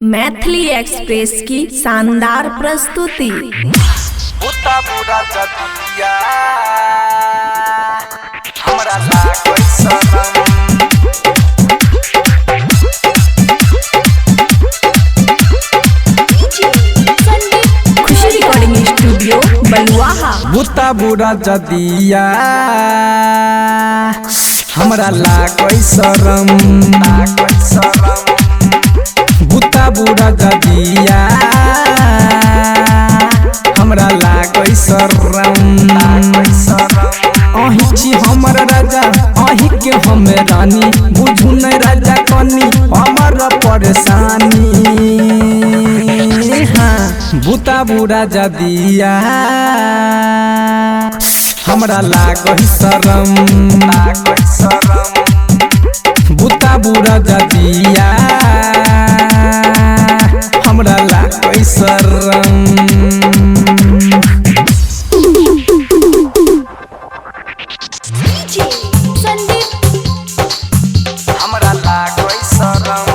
Maithili express की शानदार प्रस्तुति। हमरा लागै शरम खुशी रिकॉर्डिंग स्टूडियो बलुआहा। बुता बुरा जदिया हमरा लागै शरम बुता बुरा जदिया हमरा लागै शरम अहि छी हमर राजा अहि के हम रानी बुझू नहीं राजा कनी हमर परेशानी हाँ बुता बुरा जदिया हमरा लागै शरम बुता बुरा जदिया हमरा लागै शरम हमरा लागै शरम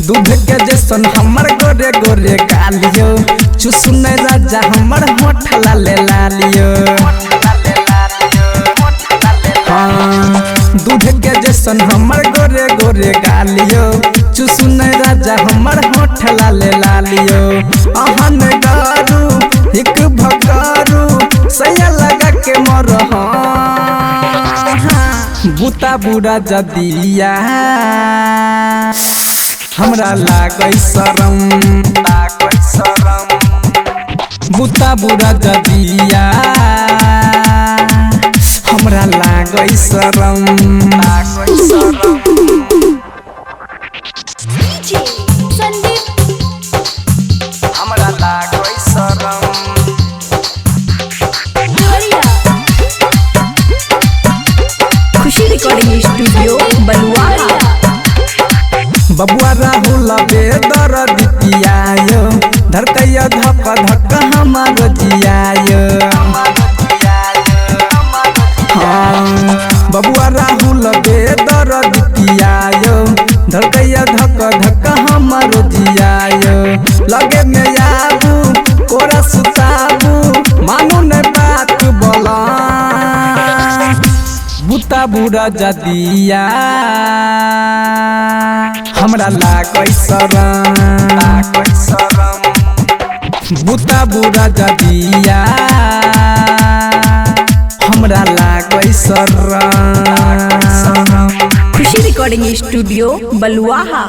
दूध के जैसन हमर गोरे गोरे गालियो चुसुन राजा हमर होठ लाले लालियो हाँ दूध के जैसन हमर गोरे गोरे गालियो चुसुन राजा हमर होठ लाले लालियो अहन गारू एक भकारू सैया लगा के मर बुता बुरा जदिया हमरा लागै शरम बुता बुरा जदिया हमरा लागै शरम हमरा लागै शरम खुशी रिकॉर्डिंग स्टूडियो बलुआहा। बबुआ राहुल बेदर दितियायो धड़कैया धक धक हमार जियायो हाँ बबुआ राहुल बेदर दितियायो धड़कैया धक धक हमार जियायो लगे में आबू कोरा सुताबू मानू ने बात बोला बुता बुरा जदिया हमरा लागै शरम बुता बुरा जदिया हमरा लागै शरम खुशी रिकॉर्डिंग स्टूडियो बलुआहा।